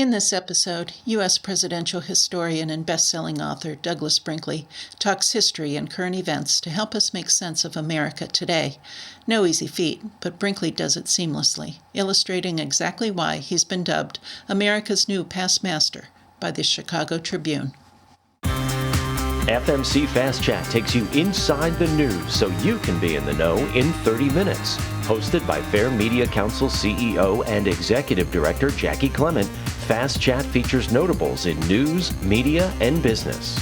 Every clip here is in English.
In this episode, U.S. presidential historian and best-selling author Douglas Brinkley talks history and current events to help us make sense of America today. No easy feat, but Brinkley does it seamlessly, illustrating exactly why he's been dubbed America's new past master by the Chicago Tribune. FMC Fast Chat takes you inside the news so you can be in the know in 30 minutes. Hosted by Fair Media Council CEO and Executive Director Jackie Clement, Fast Chat features notables in news, media, and business.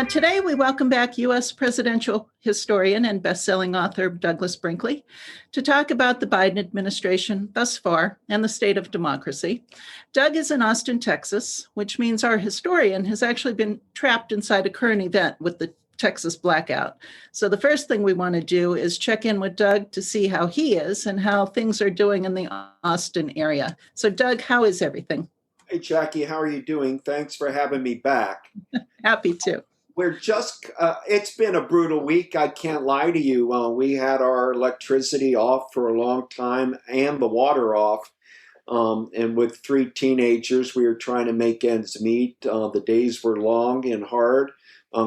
Today, we welcome back U.S. presidential historian and best-selling author Douglas Brinkley to talk about the Biden administration thus far and the state of democracy. Doug is in Austin, Texas, which means our historian has actually been trapped inside a current event with the Texas blackout. So the first thing we want to do is check in with Doug to see how he is and how things are doing in the Austin area. So Doug, how is everything? Hey, Jackie, how are you doing? Thanks for having me back. Happy to. We're just, it's been a brutal week. I can't lie to you. We had our electricity off for a long time and the water off. And with 3 teenagers, we were trying to make ends meet. The days were long and hard.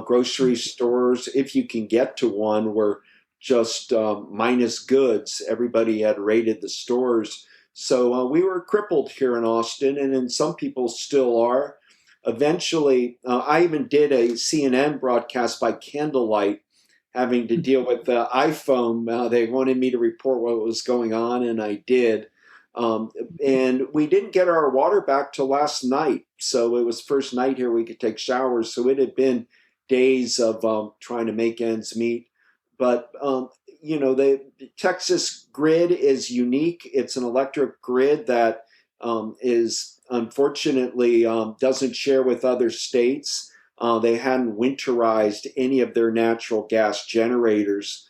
Grocery stores, if you can get to one, were just minus goods. Everybody had raided the stores. So we were crippled here in Austin, and then some people still are. Eventually, I even did a CNN broadcast by candlelight, having to deal with the iPhone. They wanted me to report what was going on, and I did. And we didn't get our water back till last night. So it was first night here we could take showers. So it had been days of trying to make ends meet. But, the Texas grid is unique. It's an electric grid that is unfortunately doesn't share with other states. They hadn't winterized any of their natural gas generators.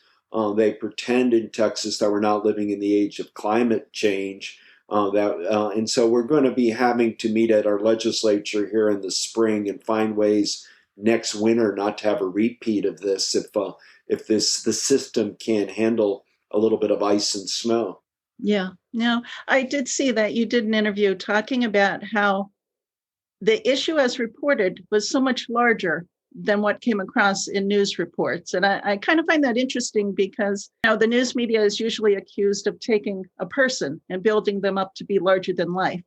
They pretend in Texas that we're not living in the age of climate change. And so we're going to be having to meet at our legislature here in the spring and find ways next winter not to have a repeat of this if the system can't handle a little bit of ice and snow. Yeah, no, I did see that you did an interview talking about how the issue as reported was so much larger than what came across in news reports. And I kind of find that interesting because the news media is usually accused of taking a person and building them up to be larger than life.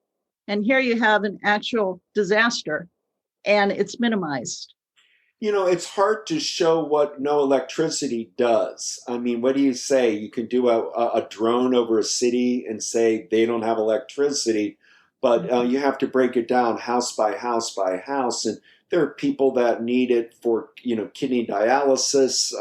And here you have an actual disaster and it's minimized. It's hard to show what no electricity does. I mean, what do you say? You can do a drone over a city and say they don't have electricity, but you have to break it down house by house by house. And there are people that need it for, kidney dialysis,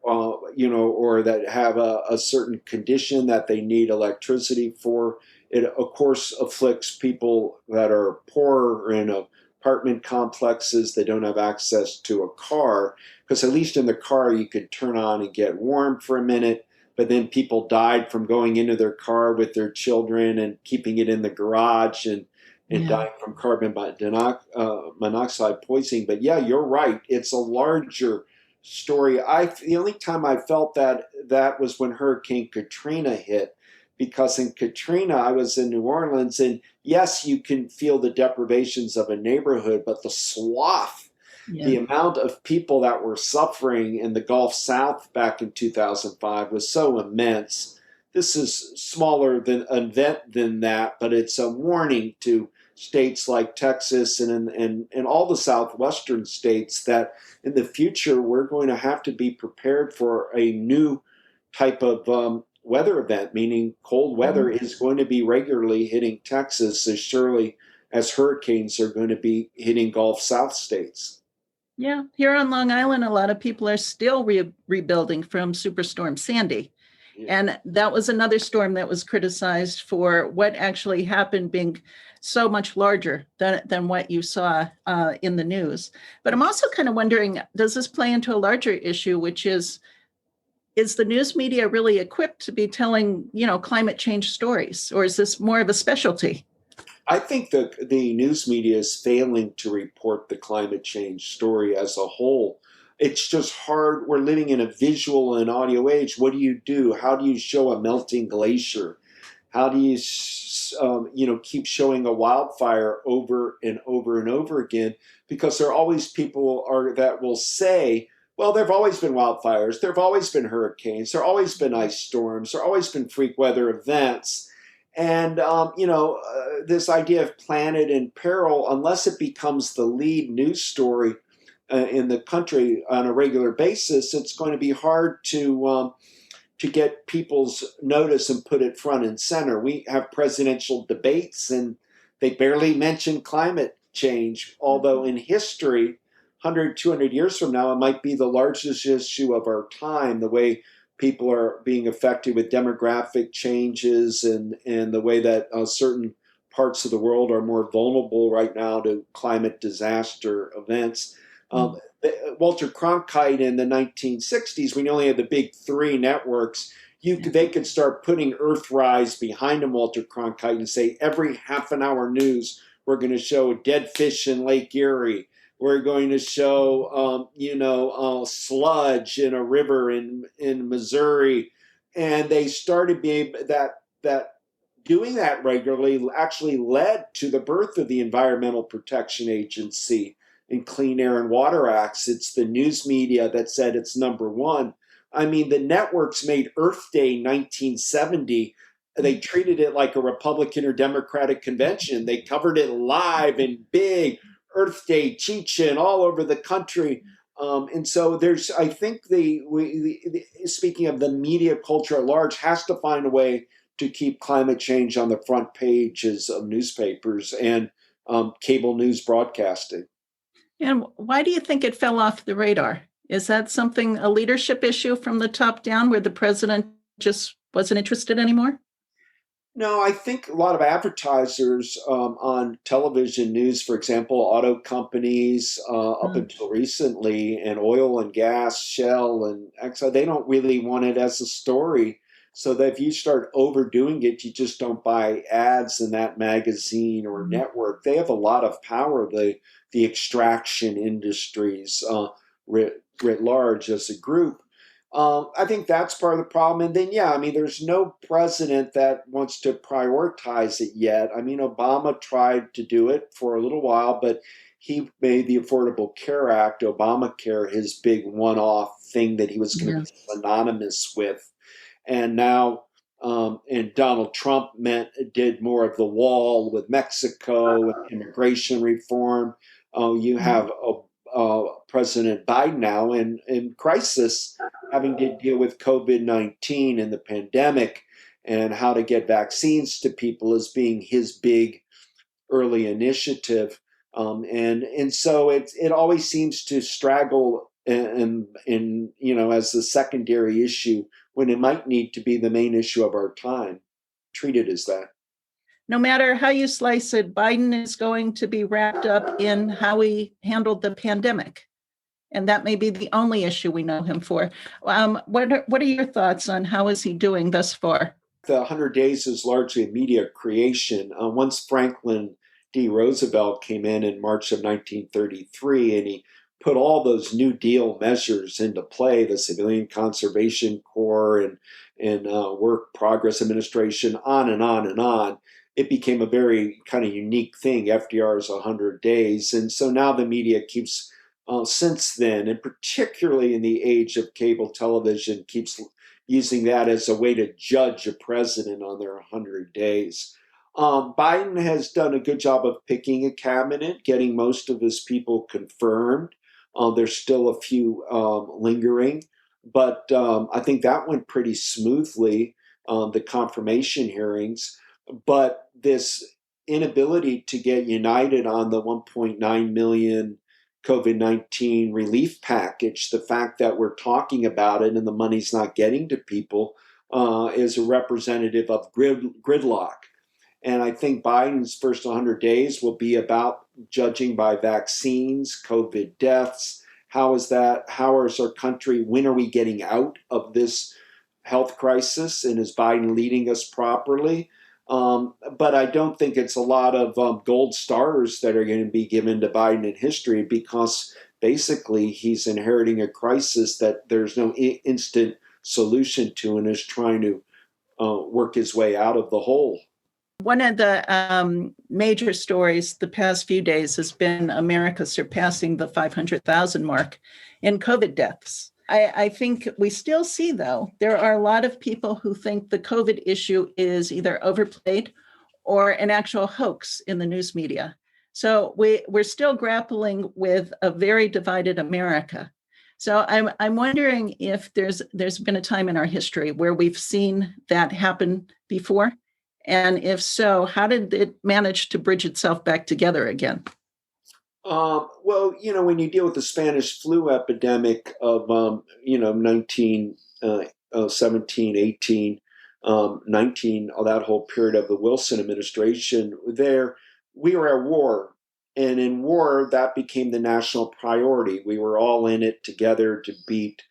or that have a certain condition that they need electricity for. It, of course, afflicts people that are poorer in apartment complexes. They don't have access to a car, because at least in the car you could turn on and get warm for a minute, but then people died from going into their car with their children and keeping it in the garage and dying from carbon monoxide poisoning. But yeah, you're right. It's a larger story. The only time I felt that was when Hurricane Katrina hit, because in Katrina, I was in New Orleans, and yes, you can feel the deprivations of a neighborhood, but the swath, the amount of people that were suffering in the Gulf South back in 2005 was so immense. This is smaller than an event than that, but it's a warning to states like Texas and all the southwestern states that in the future we're going to have to be prepared for a new type of weather event, meaning cold weather is going to be regularly hitting Texas as surely as hurricanes are going to be hitting Gulf South states. Yeah, here on Long Island, a lot of people are still rebuilding from Superstorm Sandy. Yeah. And that was another storm that was criticized for what actually happened being so much larger than what you saw in the news. But I'm also kind of wondering, does this play into a larger issue, which is the news media really equipped to be telling, climate change stories, or is this more of a specialty? I think the news media is failing to report the climate change story as a whole. It's just hard. We're living in a visual and audio age. What do you do? How do you show a melting glacier? How do you, keep showing a wildfire over and over and over again? Because there are always people that will say, well, there have always been wildfires, there have always been hurricanes, there have always been ice storms, there have always been freak weather events. And, this idea of planet in peril, unless it becomes the lead news story in the country on a regular basis, it's going to be hard to get people's notice and put it front and center. We have presidential debates and they barely mention climate change, although in history, 100, 200 years from now, it might be the largest issue of our time, the way people are being affected with demographic changes and the way that certain parts of the world are more vulnerable right now to climate disaster events. Walter Cronkite in the 1960s, when you only had the big three networks, they could start putting Earthrise behind him, Walter Cronkite, and say every half an hour news, we're going to show dead fish in Lake Erie. We're going to show, sludge in a river in Missouri. And they started being that doing that regularly actually led to the birth of the Environmental Protection Agency and Clean Air and Water Acts. It's the news media that said it's number one. I mean, the networks made Earth Day 1970. They treated it like a Republican or Democratic convention. They covered it live and big, Earth Day, Chechen, all over the country. And so I think speaking of the media culture at large, has to find a way to keep climate change on the front pages of newspapers and cable news broadcasting. And why do you think it fell off the radar? Is that a leadership issue from the top down where the president just wasn't interested anymore? No, I think a lot of advertisers on television news, for example, auto companies up until recently, and oil and gas, Shell and Exxon, they don't really want it as a story. So that if you start overdoing it, you just don't buy ads in that magazine or network. They have a lot of power, the extraction industries writ large as a group. I think that's part of the problem. And then, there's no president that wants to prioritize it yet. I mean, Obama tried to do it for a little while, but he made the Affordable Care Act, Obamacare, his big one-off thing that he was going to be synonymous with. And now, and Donald Trump did more of the wall with Mexico and immigration reform. You have President Biden now in crisis, having to deal with COVID-19 and the pandemic, and how to get vaccines to people as being his big early initiative. And so it always seems to straggle in as the secondary issue when it might need to be the main issue of our time. Treated as that. No matter how you slice it, Biden is going to be wrapped up in how he handled the pandemic. And that may be the only issue we know him for. What are your thoughts on how is he doing thus far? The 100 Days is largely a media creation. Once Franklin D. Roosevelt came in March of 1933, and he put all those New Deal measures into play, the Civilian Conservation Corps and Work Progress Administration, on and on and on. It became a very kind of unique thing, FDR's 100 Days. And so now the media keeps, since then, and particularly in the age of cable television, keeps using that as a way to judge a president on their 100 days. Biden has done a good job of picking a cabinet, getting most of his people confirmed. There's still a few lingering, but I think that went pretty smoothly, the confirmation hearings. But this inability to get united on the 1.9 million COVID-19 relief package, the fact that we're talking about it and the money's not getting to people, is a representative of gridlock. And I think Biden's first 100 days will be about judging by vaccines, COVID deaths. How is that? How is our country? When are we getting out of this health crisis? And is Biden leading us properly? But I don't think it's a lot of gold stars that are going to be given to Biden in history, because basically he's inheriting a crisis that there's no instant solution to and is trying to work his way out of the hole. One of the major stories the past few days has been America surpassing the 500,000 mark in COVID deaths. I think we still see, though, there are a lot of people who think the COVID issue is either overplayed or an actual hoax in the news media. So we're still grappling with a very divided America. So I'm wondering if there's been a time in our history where we've seen that happen before. And if so, how did it manage to bridge itself back together again? Well, when you deal with the Spanish flu epidemic of, 1917, 18, 19, that whole period of the Wilson administration, we were at war. And in war, that became the national priority. We were all in it together to beat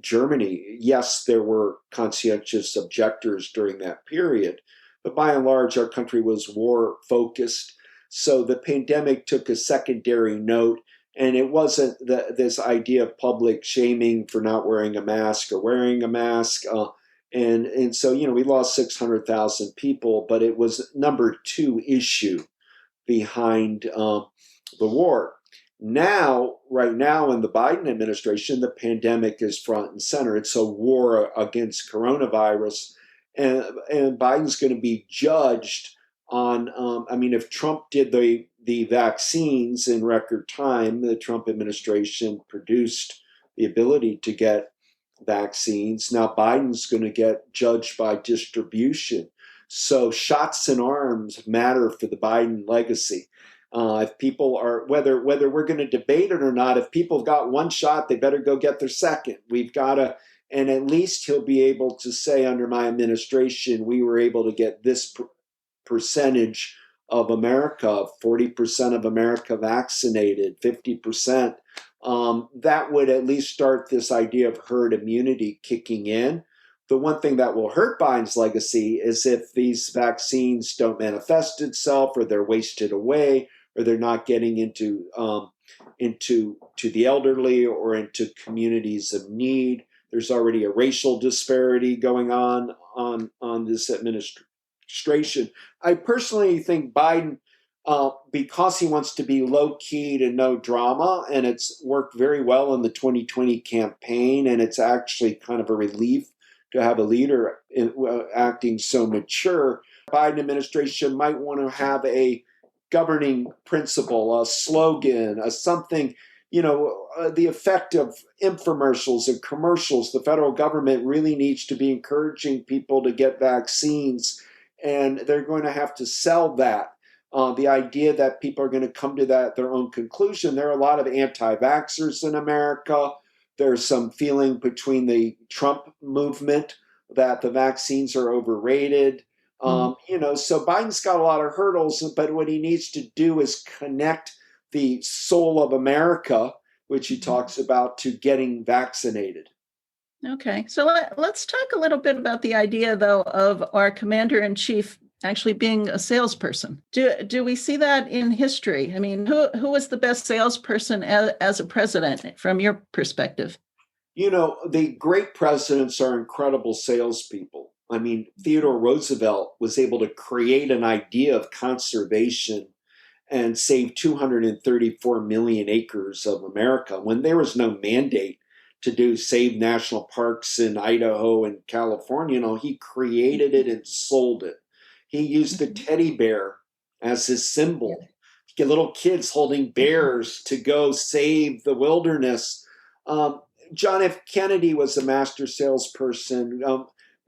Germany. Yes, there were conscientious objectors during that period, but by and large, our country was war focused. So the pandemic took a secondary note, and it wasn't this idea of public shaming for not wearing a mask or wearing a mask. And so, we lost 600,000 people, but it was number two issue behind the war. Right now in the Biden administration, the pandemic is front and center. It's a war against coronavirus, and Biden's going to be judged on, if Trump did the vaccines in record time, the Trump administration produced the ability to get vaccines. Now Biden's going to get judged by distribution. So shots in arms matter for the Biden legacy. If people are, whether we're going to debate it or not, if people have got one shot, they better go get their second. We've got to, and at least he'll be able to say, under my administration, we were able to get this percentage of America, 40% of America vaccinated, 50%. That would at least start this idea of herd immunity kicking in. The one thing that will hurt Biden's legacy is if these vaccines don't manifest itself, or they're wasted away, or they're not getting into the elderly or into communities of need. There's already a racial disparity going on this administration. I personally think Biden, because he wants to be low-keyed and no drama, and it's worked very well in the 2020 campaign, and it's actually kind of a relief to have a leader acting so mature. Biden administration might want to have a governing principle, a slogan, something, the effect of infomercials and commercials. The federal government really needs to be encouraging people to get vaccines, and they're going to have to sell that. The idea that people are going to come to their own conclusion. There are a lot of anti-vaxxers in America. There's some feeling between the Trump movement that the vaccines are overrated. So Biden's got a lot of hurdles, but what he needs to do is connect the soul of America, which he talks about, to getting vaccinated. Okay, so let's talk a little bit about the idea, though, of our commander-in-chief actually being a salesperson. Do we see that in history? I mean, who was the best salesperson as a president from your perspective? The great presidents are incredible salespeople. I mean, Theodore Roosevelt was able to create an idea of conservation and save 234 million acres of America when there was no mandate to save national parks in Idaho and California. He created it and sold it. He used the teddy bear as his symbol. Get little kids holding bears to go save the wilderness. John F. Kennedy was a master salesperson,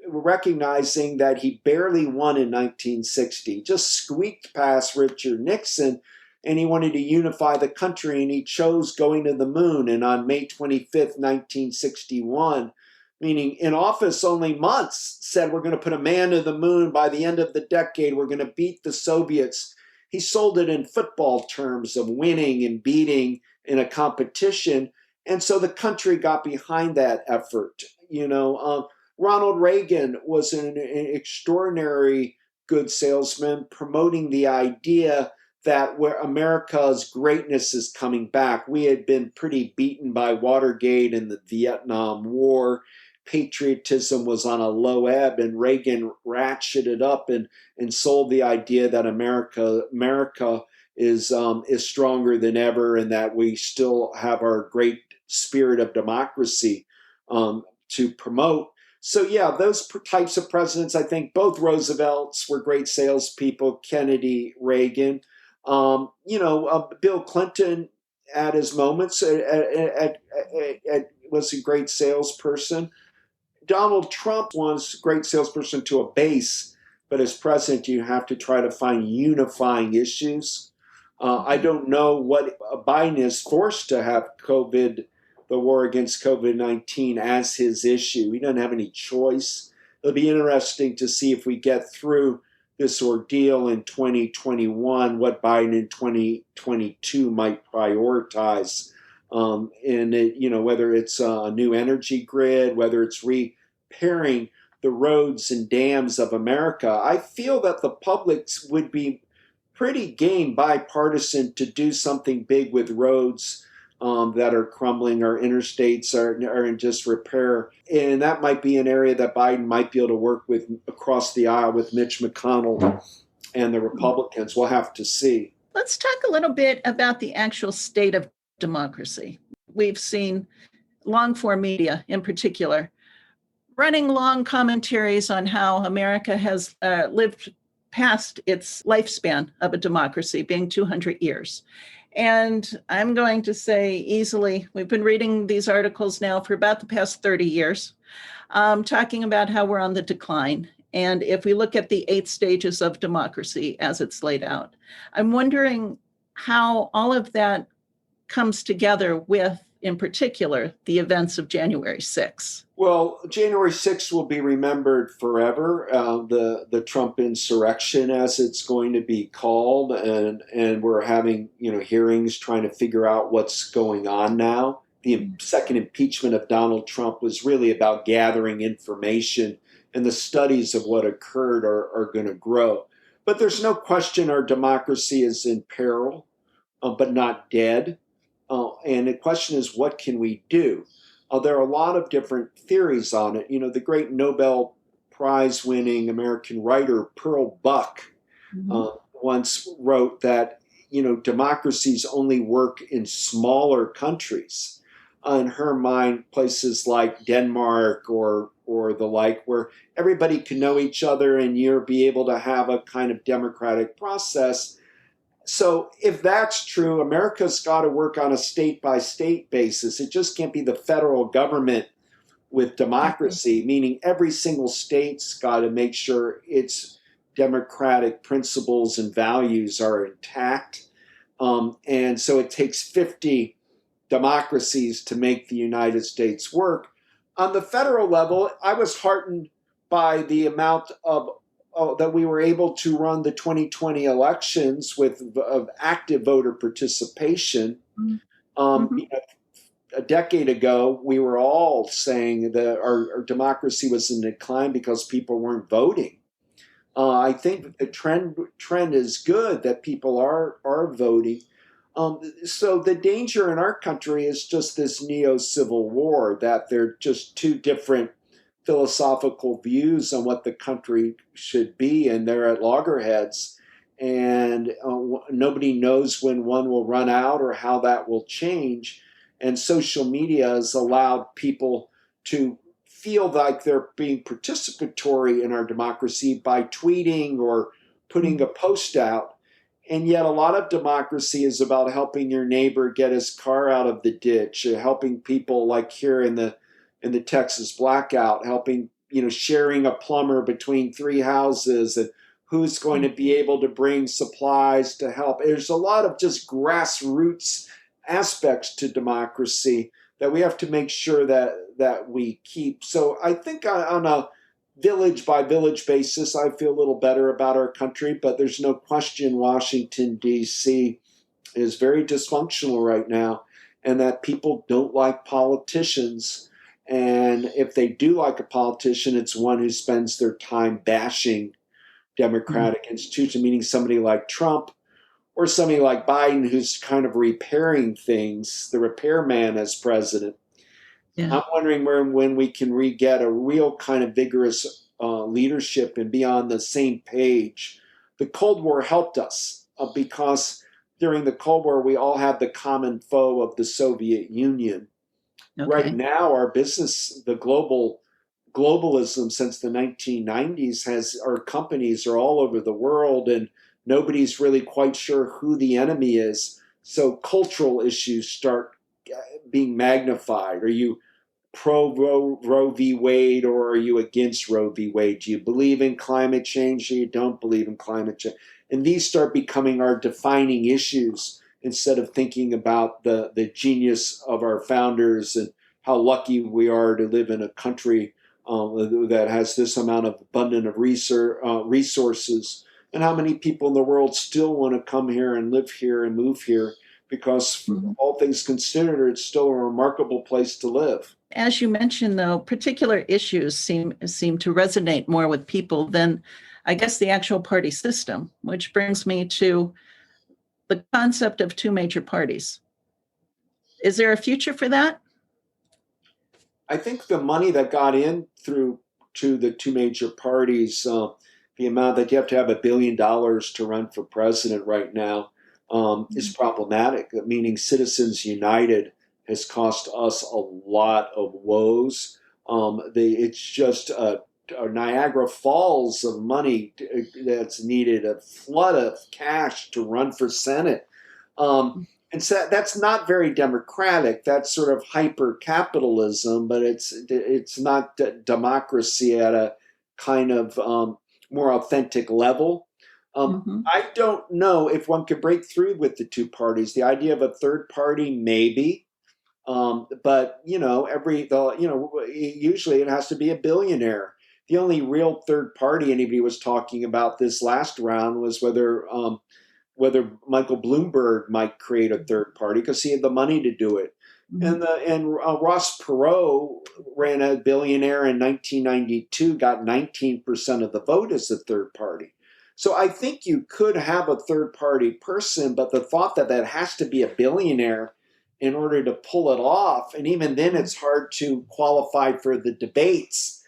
recognizing that he barely won in 1960, just squeaked past Richard Nixon, and he wanted to unify the country, and he chose going to the moon. And on May 25th, 1961, meaning in office only months, said we're going to put a man to the moon by the end of the decade. We're going to beat the Soviets. He sold it in football terms of winning and beating in a competition. And so the country got behind that effort. Ronald Reagan was an extraordinary good salesman, promoting the idea that where America's greatness is coming back. We had been pretty beaten by Watergate and the Vietnam War. patriotism was on a low ebb, and Reagan ratcheted up and sold the idea that America is stronger than ever, and that we still have our great spirit of democracy to promote. So yeah, those types of presidents, I think both Roosevelts were great salespeople, Kennedy, Reagan, Bill Clinton at his moments was a great salesperson. Donald Trump was a great salesperson to a base, but as president, you have to try to find unifying issues. I don't know what Biden is forced to have the war against COVID-19 as his issue. He doesn't have any choice. It'll be interesting to see if we get through this ordeal in 2021, what Biden in 2022 might prioritize. Whether it's a new energy grid, whether it's repairing the roads and dams of America. I feel that the public would be pretty game bipartisan to do something big with roads that are crumbling. Our interstates are in just repair. And that might be an area that Biden might be able to work with across the aisle with Mitch McConnell and the Republicans. We'll have to see. Let's talk a little bit about the actual state of democracy. We've seen long-form media in particular running long commentaries on how America has lived past its lifespan of a democracy, being 200 years. And I'm going to say easily, we've been reading these articles now for about the past 30 years, talking about how we're on the decline. And if we look at the 8 stages of democracy as it's laid out, I'm wondering how all of that comes together with, in particular, the events of January 6th. Well, January 6th will be remembered forever, the Trump insurrection, as it's going to be called, and we're having hearings trying to figure out what's going on now. The second impeachment of Donald Trump was really about gathering information, and the studies of what occurred are going to grow. But there's no question our democracy is in peril, but not dead. And the question is, what can we do? There are a lot of different theories on it. The great Nobel Prize-winning American writer Pearl Buck once wrote that, democracies only work in smaller countries. In her mind, places like Denmark or the like, where everybody can know each other and you'll be able to have a kind of democratic process. So if that's true, America's got to work on a state-by-state basis. It just can't be the federal government with democracy, meaning every single state's got to make sure its democratic principles and values are intact. And so it takes 50 democracies to make the United States work. On the federal level, I was heartened by the amount of that we were able to run the 2020 elections with active voter participation. A decade ago, we were all saying that our democracy was in decline because people weren't voting. I think the trend is good, that people are voting. So the danger in our country is just this neo-civil war, that they're just two different philosophical views on what the country should be, and they're at loggerheads, and nobody knows when one will run out or how that will change. And social media has allowed people to feel like they're being participatory in our democracy by tweeting or putting a post out. And yet a lot of democracy is about helping your neighbor get his car out of the ditch, helping people, like here in the Texas blackout, helping, sharing a plumber between 3 houses, and who's going to be able to bring supplies to help. There's a lot of just grassroots aspects to democracy that we have to make sure that we keep. So I think on a village by village basis, I feel a little better about our country, but there's no question Washington, D.C. is very dysfunctional right now, and that people don't like politicians. And if they do like a politician, it's one who spends their time bashing democratic institutions, meaning somebody like Trump or somebody like Biden, who's kind of repairing things, the repairman as president. Yeah. I'm wondering when we can get a real kind of vigorous leadership and be on the same page. The Cold War helped us because during the Cold War, we all had the common foe of the Soviet Union. Right Okay. now, our business, the globalism since the 1990s has our companies are all over the world and nobody's really quite sure who the enemy is. So cultural issues start being magnified. Are you pro Roe v. Wade or are you against Roe v. Wade? Do you believe in climate change or you don't believe in climate change? And these start becoming our defining issues instead of thinking about the genius of our founders and how lucky we are to live in a country that has this amount of abundant of resources, and how many people in the world still want to come here and live here and move here because, Mhm. all things considered, it's still a remarkable place to live. As you mentioned, though, particular issues seem to resonate more with people than, I guess, the actual party system, which brings me to the concept of two major parties. Is there a future for that? I think the money that got in through to the two major parties, the amount that you have to have $1 billion to run for president right now, is problematic. Meaning, Citizens United has cost us a lot of woes. It's just a Niagara Falls of money that's needed, a flood of cash to run for Senate. And so that's not very democratic. That's sort of hyper capitalism, but it's not democracy at a kind of more authentic level. Mhm. I don't know if one could break through with the two parties. The idea of a third party, maybe, but usually it has to be a billionaire. The only real third party anybody was talking about this last round was whether Michael Bloomberg might create a third party because he had the money to do it. Mhm. And Ross Perot ran a billionaire in 1992, got 19% of the vote as the third party. So I think you could have a third party person, but the thought that that has to be a billionaire in order to pull it off, and even then it's hard to qualify for the debates,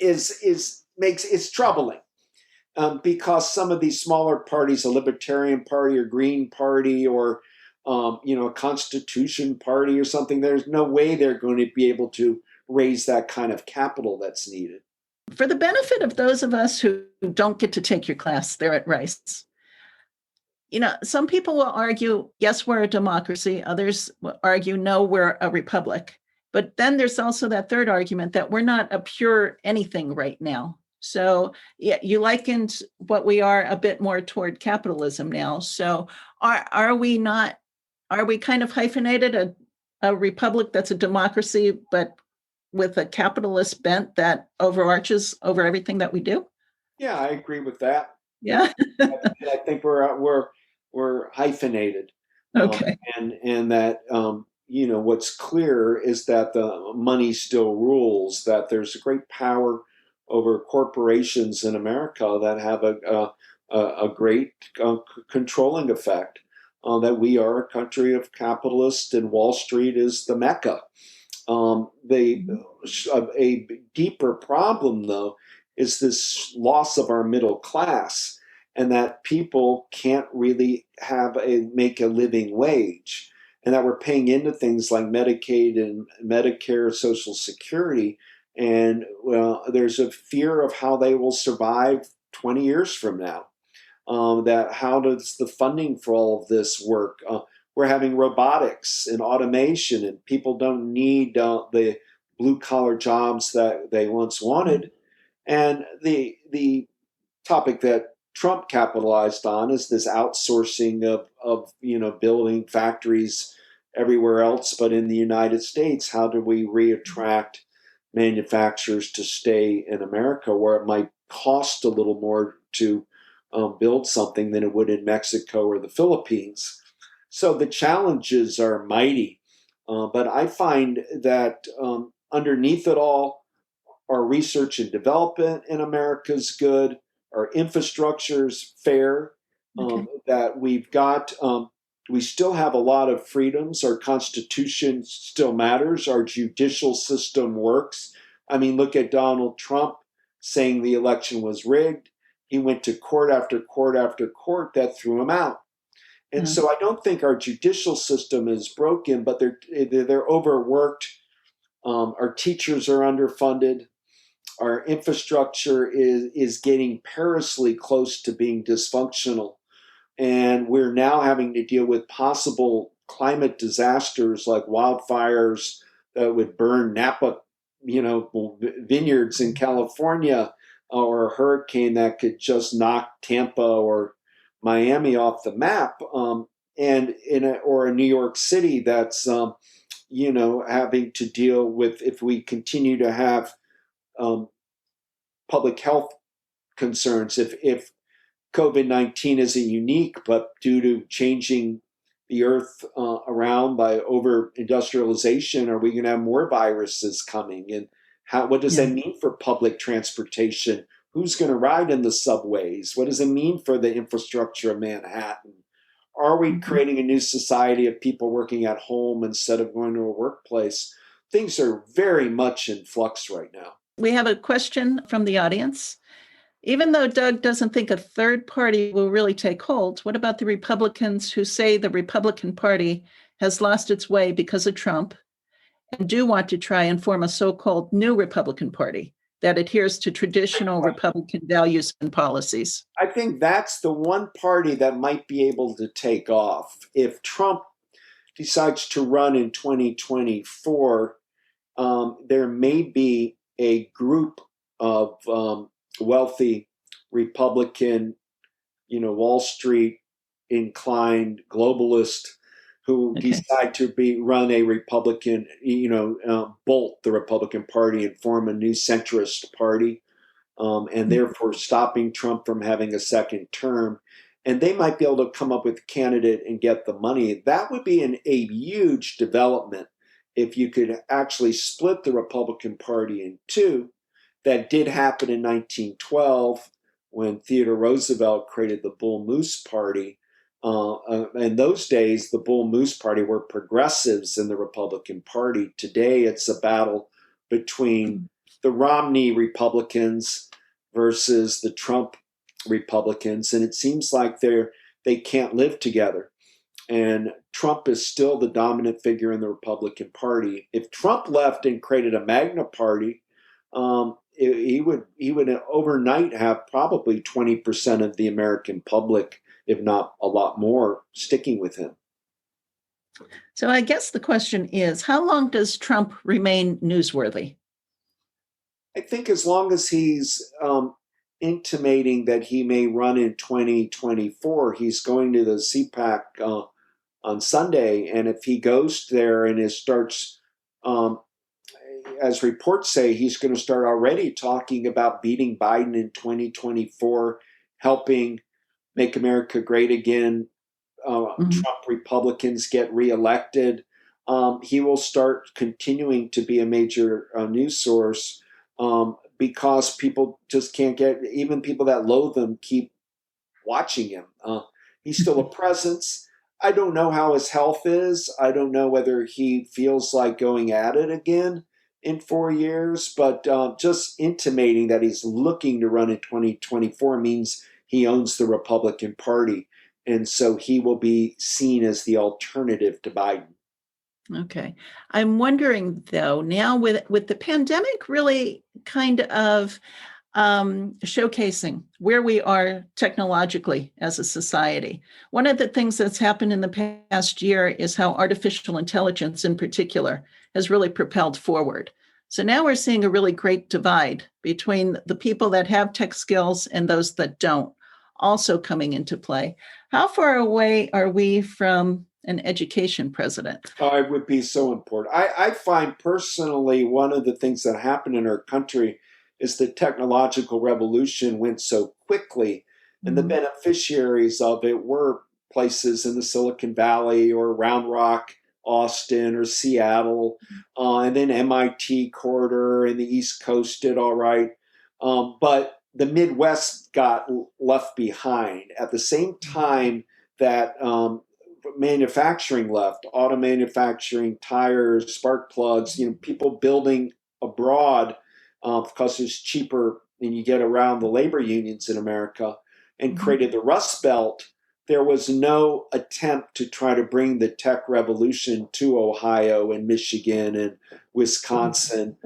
is makes it's troubling. Because some of these smaller parties, a Libertarian Party or Green Party or a Constitution Party or something, there's no way they're going to be able to raise that kind of capital that's needed. For the benefit of those of us who don't get to take your class there at Rice, some people will argue, yes, we're a democracy. Others will argue, no, we're a republic. But then there's also that third argument that we're not a pure anything right now. So yeah, you likened what we are a bit more toward capitalism now. So are we not, are we kind of hyphenated a republic that's a democracy, but with a capitalist bent that overarches over everything that we do? Yeah, I agree with that. Yeah. I think we're hyphenated, Okay. and that what's clear is that the money still rules. That there's a great power over corporations in America that have a great controlling effect. That we are a country of capitalists, and Wall Street is the mecca. A deeper problem, though, is this loss of our middle class, and that people can't really make a living wage, and that we're paying into things like Medicaid and Medicare, Social Security, and there's a fear of how they will survive 20 years from now. That how does the funding for all of this work? We're having robotics and automation, and people don't need the blue collar jobs that they once wanted. And the topic that Trump capitalized on is this outsourcing of building factories everywhere else, but in the United States, how do we reattract manufacturers to stay in America, where it might cost a little more to build something than it would in Mexico or the Philippines? So the challenges are mighty, but I find that underneath it all, our research and development in America is good. Our infrastructure is fair. Okay. That we've got we still have a lot of freedoms. Our Constitution still matters. Our judicial system works. I mean, look at Donald Trump saying the election was rigged. He went to court after court after court that threw him out. And so I don't think our judicial system is broken, but they're overworked. Our teachers are underfunded. Our infrastructure is getting perilously close to being dysfunctional. And we're now having to deal with possible climate disasters like wildfires that would burn Napa, vineyards in California, or a hurricane that could just knock Tampa or Miami off the map, or a New York City that's having to deal with, if we continue to have public health concerns, if COVID-19 isn't unique, but due to changing the earth around by over-industrialization, are we going to have more viruses coming? And what does that mean for public transportation? Who's going to ride in the subways? What does it mean for the infrastructure of Manhattan? Are we creating a new society of people working at home instead of going to a workplace? Things are very much in flux right now. We have a question from the audience. Even though Doug doesn't think a third party will really take hold, what about the Republicans who say the Republican Party has lost its way because of Trump and do want to try and form a so-called new Republican Party that adheres to traditional Republican values and policies? I think that's the one party that might be able to take off. If Trump decides to run in 2024, there may be a group of wealthy Republican, Wall Street inclined globalist who decide to run a Republican, bolt the Republican Party and form a new centrist party, and therefore stopping Trump from having a second term. And they might be able to come up with a candidate and get the money. That would be a huge development if you could actually split the Republican Party in two. That did happen in 1912 when Theodore Roosevelt created the Bull Moose Party. In those days, the Bull Moose Party were progressives in the Republican Party. Today, it's a battle between the Romney Republicans versus the Trump Republicans, and it seems like they can't live together. And Trump is still the dominant figure in the Republican Party. If Trump left and created a Magna Party, he would overnight have probably 20% of the American public, if not a lot more, sticking with him. So I guess the question is, how long does Trump remain newsworthy? I think as long as he's intimating that he may run in 2024, he's going to the CPAC on Sunday, and if he goes there and starts as reports say, he's going to start already talking about beating Biden in 2024, helping make America great again, Trump Republicans get reelected. He will start continuing to be a major news source because people just can't even people that loathe him keep watching him. He's still a presence. I don't know how his health is. I don't know whether he feels like going at it again in 4 years, but just intimating that he's looking to run in 2024 means he owns the Republican Party. And so he will be seen as the alternative to Biden. Okay. I'm wondering, though, now with the pandemic really kind of showcasing where we are technologically as a society. One of the things that's happened in the past year is how artificial intelligence in particular has really propelled forward. So now we're seeing a really great divide between the people that have tech skills and those that don't, also coming into play. How far away are we from an education president? It would be so important. I find personally one of the things that happened in our country is the technological revolution went so quickly, and the beneficiaries of it were places in the Silicon Valley or Round Rock, Austin or Seattle, and then MIT corridor and the East Coast did all right. But the Midwest got left behind at the same time that manufacturing left, auto manufacturing, tires, spark plugs, people building abroad because it's cheaper and you get around the labor unions in America, and created the Rust Belt. There was no attempt to try to bring the tech revolution to Ohio and Michigan and Wisconsin.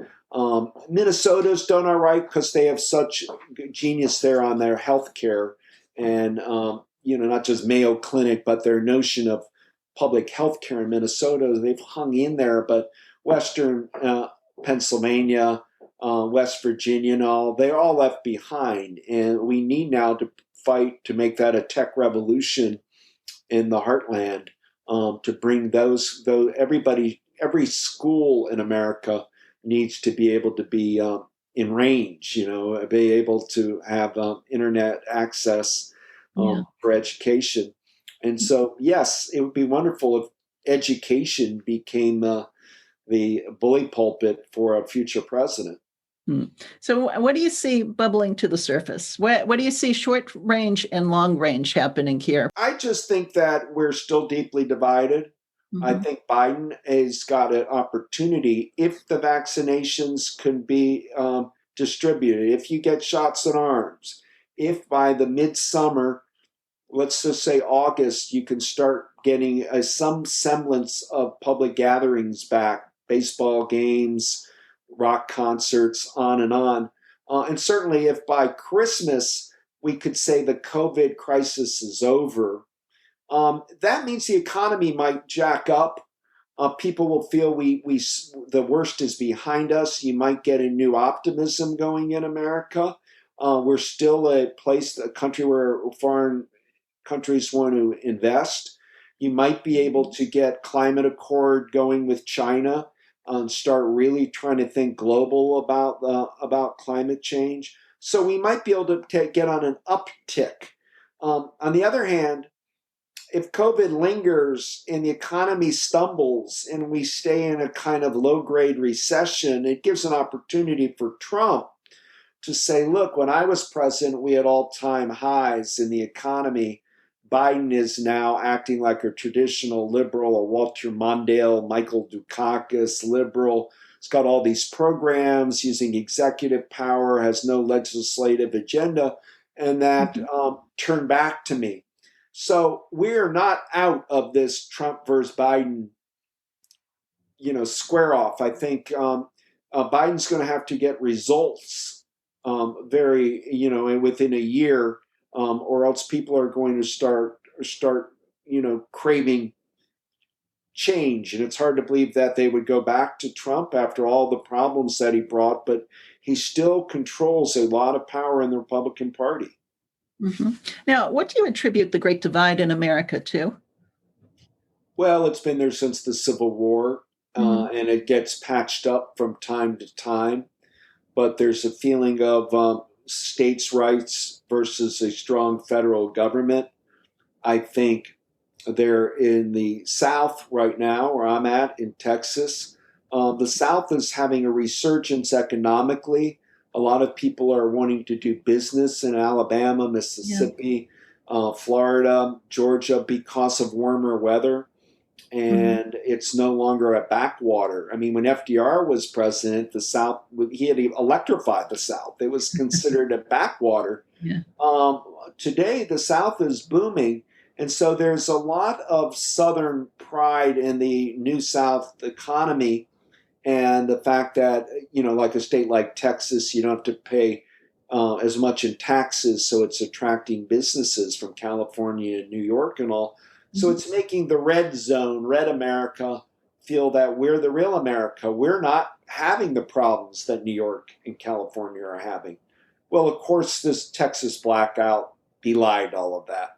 Minnesota's done all right because they have such genius there on their healthcare and, not just Mayo Clinic, but their notion of public healthcare in Minnesota. They've hung in there, but Western Pennsylvania, West Virginia, and all, they're all left behind. And we need now to fight to make that a tech revolution in the heartland, to bring every school in America needs to be able to be in range, be able to have internet access for education. And so, yes, it would be wonderful if education became the bully pulpit for a future president. So what do you see bubbling to the surface? What do you see short range and long range happening here? I just think that we're still deeply divided. I think Biden has got an opportunity if the vaccinations can be distributed, if you get shots in arms, if by the midsummer, let's just say August, you can start getting some semblance of public gatherings back, baseball games, rock concerts, on and on. And certainly if by Christmas we could say the COVID crisis is over, that means the economy might jack up. People will feel the worst is behind us. You might get a new optimism going in America. We're still a country where foreign countries want to invest. You might be able to get climate accord going with China and start really trying to think global about climate change. So we might be able to get on an uptick. On the other hand, if COVID lingers and the economy stumbles and we stay in a kind of low-grade recession, it gives an opportunity for Trump to say, look, when I was president, we had all-time highs in the economy. Biden is now acting like a traditional liberal, a Walter Mondale, Michael Dukakis liberal. He's got all these programs using executive power, has no legislative agenda, and that turned back to me. So we're not out of this Trump versus Biden, square off. I think Biden's going to have to get results within a year, or else people are going to start craving change. And it's hard to believe that they would go back to Trump after all the problems that he brought, but he still controls a lot of power in the Republican Party. Now, what do you attribute the Great Divide in America to? Well, it's been there since the Civil War, and it gets patched up from time to time. But there's a feeling of states' rights versus a strong federal government. I think they're in the South right now, where I'm at in Texas. The South is having a resurgence economically. A lot of people are wanting to do business in Alabama, Mississippi, Florida, Georgia because of warmer weather. And it's no longer a backwater. I mean, when FDR was president, the South, he had electrified the South. It was considered a backwater. Today, the South is booming. And so there's a lot of Southern pride in the New South economy. And the fact that, like a state like Texas, you don't have to pay as much in taxes, so it's attracting businesses from California and New York and all. So it's making the red zone, red America, feel that we're the real America. We're not having the problems that New York and California are having. Well, of course, this Texas blackout belied all of that.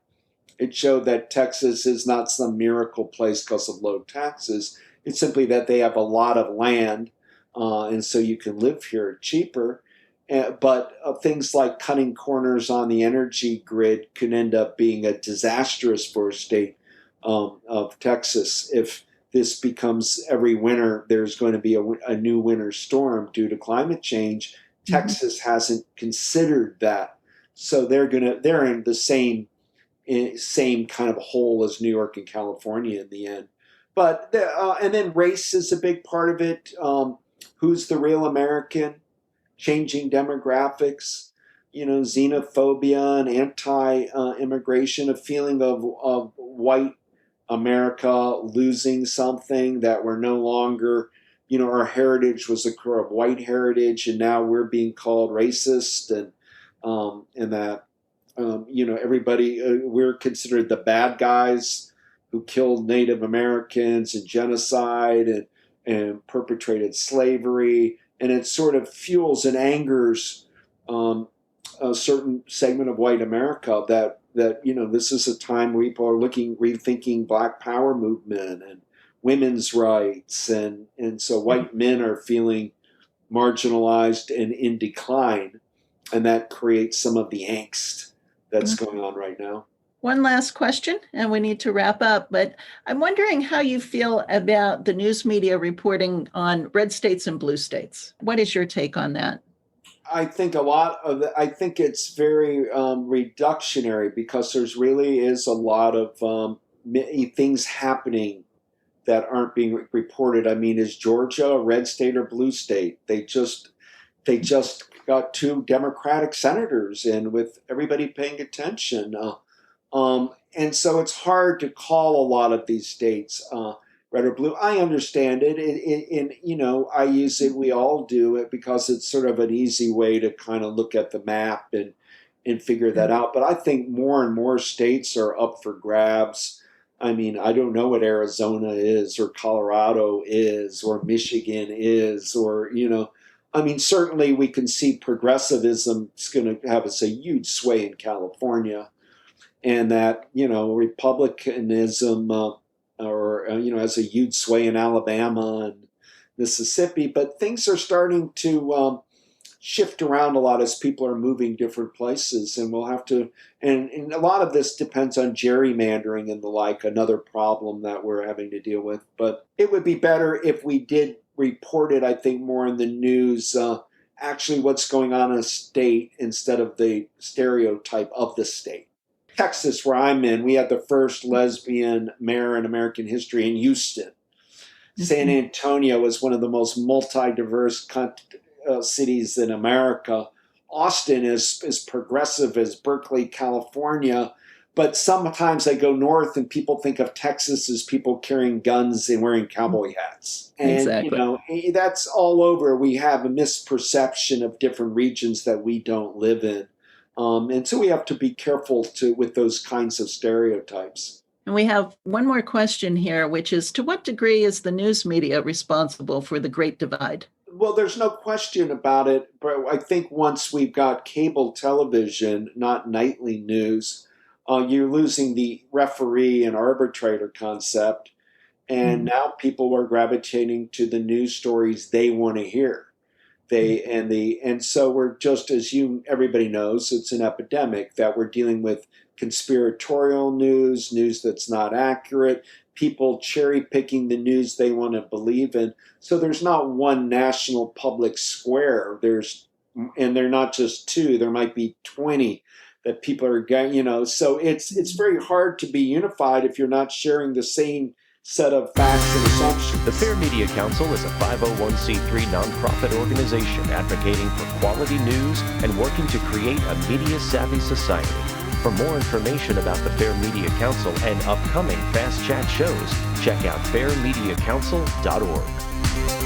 It showed that Texas is not some miracle place because of low taxes. It's simply that they have a lot of land, and so you can live here cheaper. But things like cutting corners on the energy grid could end up being a disastrous for a state of Texas. If this becomes every winter, there's going to be a new winter storm due to climate change. Texas hasn't considered that, so they're in the same same kind of hole as New York and California in the end. But and then race is a big part of it. Who's the real American? Changing demographics, xenophobia and anti-immigration, a feeling of white America losing something, that we're no longer, our heritage was a core of white heritage, and now we're being called racist, and that everybody, we're considered the bad guys who killed Native Americans and genocide and perpetrated slavery. And it sort of fuels and angers a certain segment of white America that this is a time where people are rethinking Black Power movement and women's rights, and so white men are feeling marginalized and in decline, and that creates some of the angst that's going on right now. One last question, and we need to wrap up, but I'm wondering how you feel about the news media reporting on red states and blue states. What is your take on that? I think I think it's very reductionary, because there's really is a lot of things happening that aren't being reported. I mean, is Georgia a red state or blue state? They just got 2 Democratic senators in, with everybody paying attention. And so it's hard to call a lot of these states red or blue. I understand it. I use it, we all do it, because it's sort of an easy way to kind of look at the map and figure that out. But I think more and more states are up for grabs. I mean, I don't know what Arizona is, or Colorado is, or Michigan is, or, I mean, certainly we can see progressivism is going to have a huge sway in California. And that, Republicanism has a huge sway in Alabama and Mississippi. But things are starting to shift around a lot as people are moving different places. And we'll have to, and a lot of this depends on gerrymandering and the like, another problem that we're having to deal with. But it would be better if we did report it, I think, more in the news, actually what's going on in a state, instead of the stereotype of the state. Texas, where I'm in, we had the first lesbian mayor in American history in Houston. San Antonio is one of the most multi-diverse cities in America. Austin is progressive as Brinkley, California. But sometimes I go north and people think of Texas as people carrying guns and wearing cowboy hats. And, exactly. That's all over. We have a misperception of different regions that we don't live in. And so we have to be careful with those kinds of stereotypes. And we have one more question here, which is, to what degree is the news media responsible for the Great Divide? Well, there's no question about it. But I think once we've got cable television, not nightly news, you're losing the referee and arbitrator concept. And now people are gravitating to the news stories they want to hear. And so we're just, as everybody knows, it's an epidemic that we're dealing with conspiratorial news that's not accurate, people cherry picking the news they want to believe in. So there's not one national public square. And they're not just 2, there might be 20 that people are getting, so it's very hard to be unified if you're not sharing the same set of facts and assumptions. The Fair Media Council is a 501c3 nonprofit organization advocating for quality news and working to create a media-savvy society. For more information about the Fair Media Council and upcoming Fast Chat shows, check out fairmediacouncil.org.